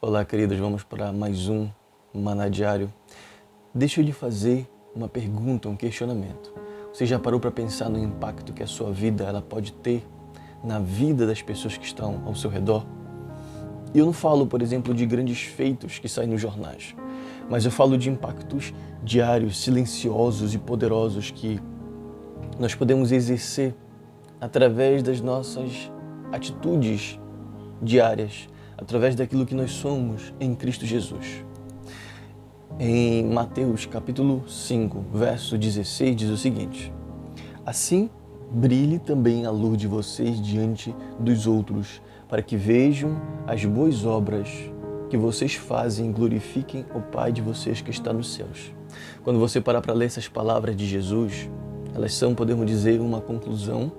Olá, queridos, vamos para mais um Maná Diário. Deixa eu lhe fazer uma pergunta, um questionamento. Você já parou para pensar no impacto que a sua vida ela pode ter na vida das pessoas que estão ao seu redor? E eu não falo, por exemplo, de grandes feitos que saem nos jornais, mas eu falo de impactos diários, silenciosos e poderosos que nós podemos exercer através das nossas atitudes diárias, através daquilo que nós somos em Cristo Jesus. Em Mateus capítulo 5, verso 16, diz o seguinte: assim brilhe também a luz de vocês diante dos outros, para que vejam as boas obras que vocês fazem e glorifiquem o Pai de vocês que está nos céus. Quando você parar para ler essas palavras de Jesus, elas são, podemos dizer, uma conclusão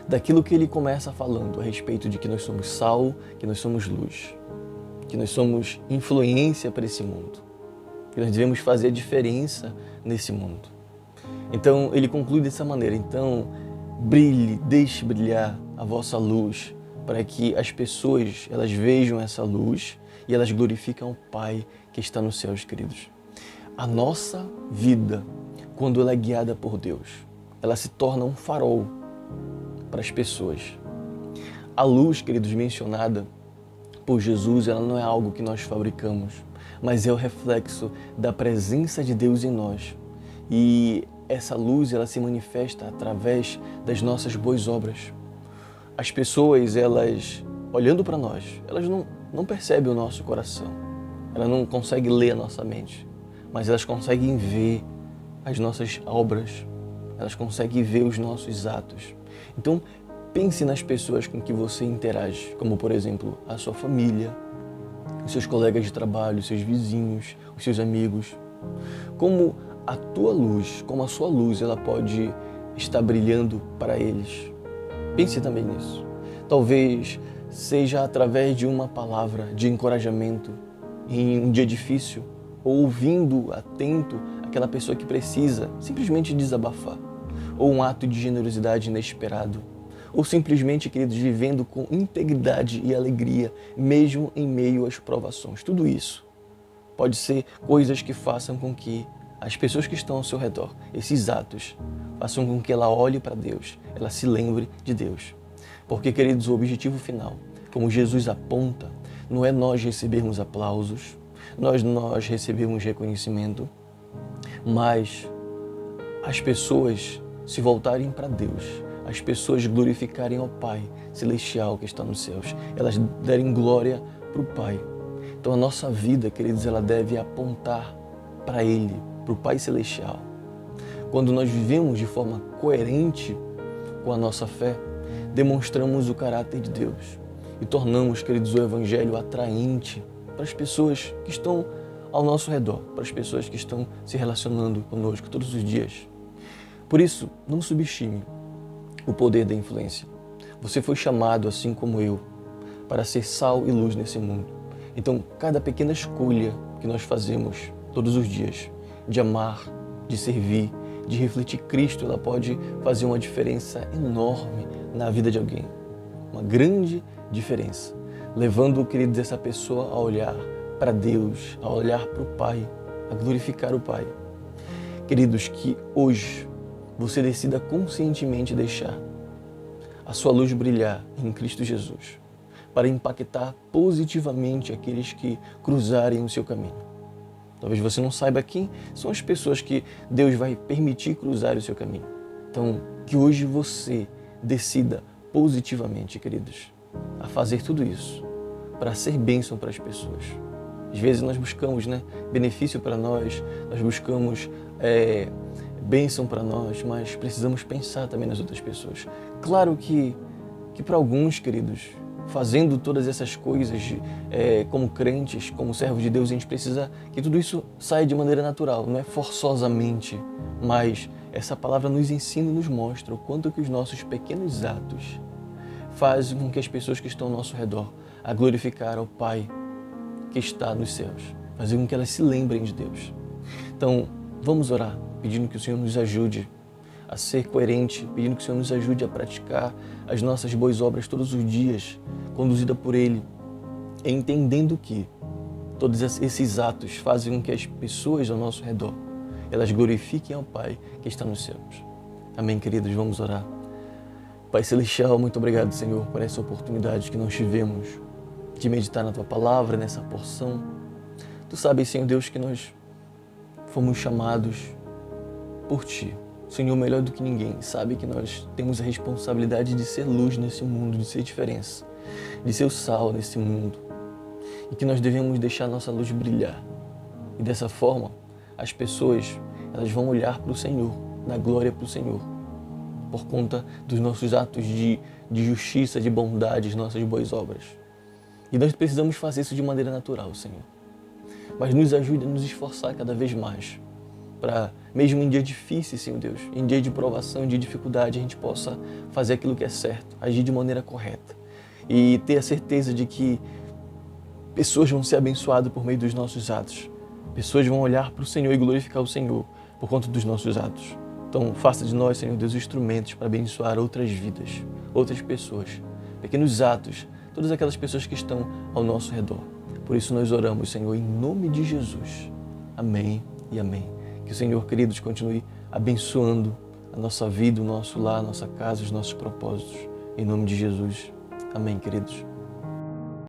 daquilo que ele começa falando a respeito de que nós somos sal, que nós somos luz, que nós somos influência para esse mundo, que nós devemos fazer a diferença nesse mundo. Então, ele conclui dessa maneira: então, brilhe, deixe brilhar a vossa luz, para que as pessoas elas vejam essa luz e elas glorificam o Pai que está nos céus, queridos. A nossa vida, quando ela é guiada por Deus, ela se torna um farol para as pessoas. A luz, queridos, mencionada por Jesus, ela não é algo que nós fabricamos, mas é o reflexo da presença de Deus em nós. E essa luz, ela se manifesta através das nossas boas obras. As pessoas, elas, olhando para nós, elas não percebem o nosso coração. Elas não conseguem ler a nossa mente, mas elas conseguem ver as nossas obras. Elas conseguem ver os nossos atos. Então, pense nas pessoas com que você interage, como, por exemplo, a sua família, os seus colegas de trabalho, os seus vizinhos, os seus amigos. Como a tua luz, como a sua luz, ela pode estar brilhando para eles. Pense também nisso. Talvez seja através de uma palavra de encorajamento em um dia difícil, ou ouvindo atento aquela pessoa que precisa simplesmente desabafar, ou um ato de generosidade inesperado, ou simplesmente, queridos, vivendo com integridade e alegria, mesmo em meio às provações. Tudo isso pode ser coisas que façam com que as pessoas que estão ao seu redor, esses atos, façam com que ela olhe para Deus, ela se lembre de Deus. Porque, queridos, o objetivo final, como Jesus aponta, não é nós recebermos aplausos, nós recebermos reconhecimento, mas as pessoas se voltarem para Deus, as pessoas glorificarem ao Pai Celestial que está nos céus, elas derem glória para o Pai. Então a nossa vida, queridos, ela deve apontar para Ele, para o Pai Celestial. Quando nós vivemos de forma coerente com a nossa fé, demonstramos o caráter de Deus e tornamos, queridos, o Evangelho atraente para as pessoas que estão ao nosso redor, para as pessoas que estão se relacionando conosco todos os dias. Por isso, não subestime o poder da influência. Você foi chamado, assim como eu, para ser sal e luz nesse mundo. Então, cada pequena escolha que nós fazemos todos os dias, de amar, de servir, de refletir Cristo, ela pode fazer uma diferença enorme na vida de alguém. Uma grande diferença. Levando, queridos, essa pessoa a olhar para Deus, a olhar para o Pai, a glorificar o Pai. Queridos, que hoje você decida conscientemente deixar a sua luz brilhar em Cristo Jesus, para impactar positivamente aqueles que cruzarem o seu caminho. Talvez você não saiba quem são as pessoas que Deus vai permitir cruzar o seu caminho. Então, que hoje você decida positivamente, queridos, a fazer tudo isso para ser bênção para as pessoas. Às vezes nós buscamos, benefício para nós buscamos bênção para nós, mas precisamos pensar também nas outras pessoas. Claro que para alguns, queridos, fazendo todas essas coisas como crentes, como servos de Deus, a gente precisa que tudo isso saia de maneira natural, não é forçosamente, mas essa palavra nos ensina e nos mostra o quanto que os nossos pequenos atos fazem com que as pessoas que estão ao nosso redor a glorificar ao Pai que está nos céus, fazer com que elas se lembrem de Deus. Então, vamos orar, pedindo que o Senhor nos ajude a ser coerente, pedindo que o Senhor nos ajude a praticar as nossas boas obras todos os dias, conduzida por Ele, entendendo que todos esses atos fazem com que as pessoas ao nosso redor, elas glorifiquem ao Pai que está nos céus. Amém, queridos? Vamos orar. Pai Celestial, muito obrigado, Senhor, por essa oportunidade que nós tivemos de meditar na Tua Palavra, nessa porção. Tu sabes, Senhor Deus, que nós fomos chamados por Ti. O Senhor, melhor do que ninguém, sabe que nós temos a responsabilidade de ser luz nesse mundo, de ser diferença, de ser o sal nesse mundo. E que nós devemos deixar nossa luz brilhar. E dessa forma, as pessoas, elas vão olhar para o Senhor, na glória para o Senhor, por conta dos nossos atos de justiça, de bondade, nossas boas obras. E nós precisamos fazer isso de maneira natural, Senhor. Mas nos ajude a nos esforçar cada vez mais, para, mesmo em dia difícil, Senhor Deus, em dia de provação, em dia de dificuldade, a gente possa fazer aquilo que é certo, agir de maneira correta e ter a certeza de que pessoas vão ser abençoadas por meio dos nossos atos. Pessoas vão olhar para o Senhor e glorificar o Senhor por conta dos nossos atos. Então, faça de nós, Senhor Deus, instrumentos para abençoar outras vidas, outras pessoas, pequenos atos, todas aquelas pessoas que estão ao nosso redor. Por isso nós oramos, Senhor, em nome de Jesus. Amém e amém. Que o Senhor, queridos, continue abençoando a nossa vida, o nosso lar, a nossa casa, os nossos propósitos. Em nome de Jesus. Amém, queridos.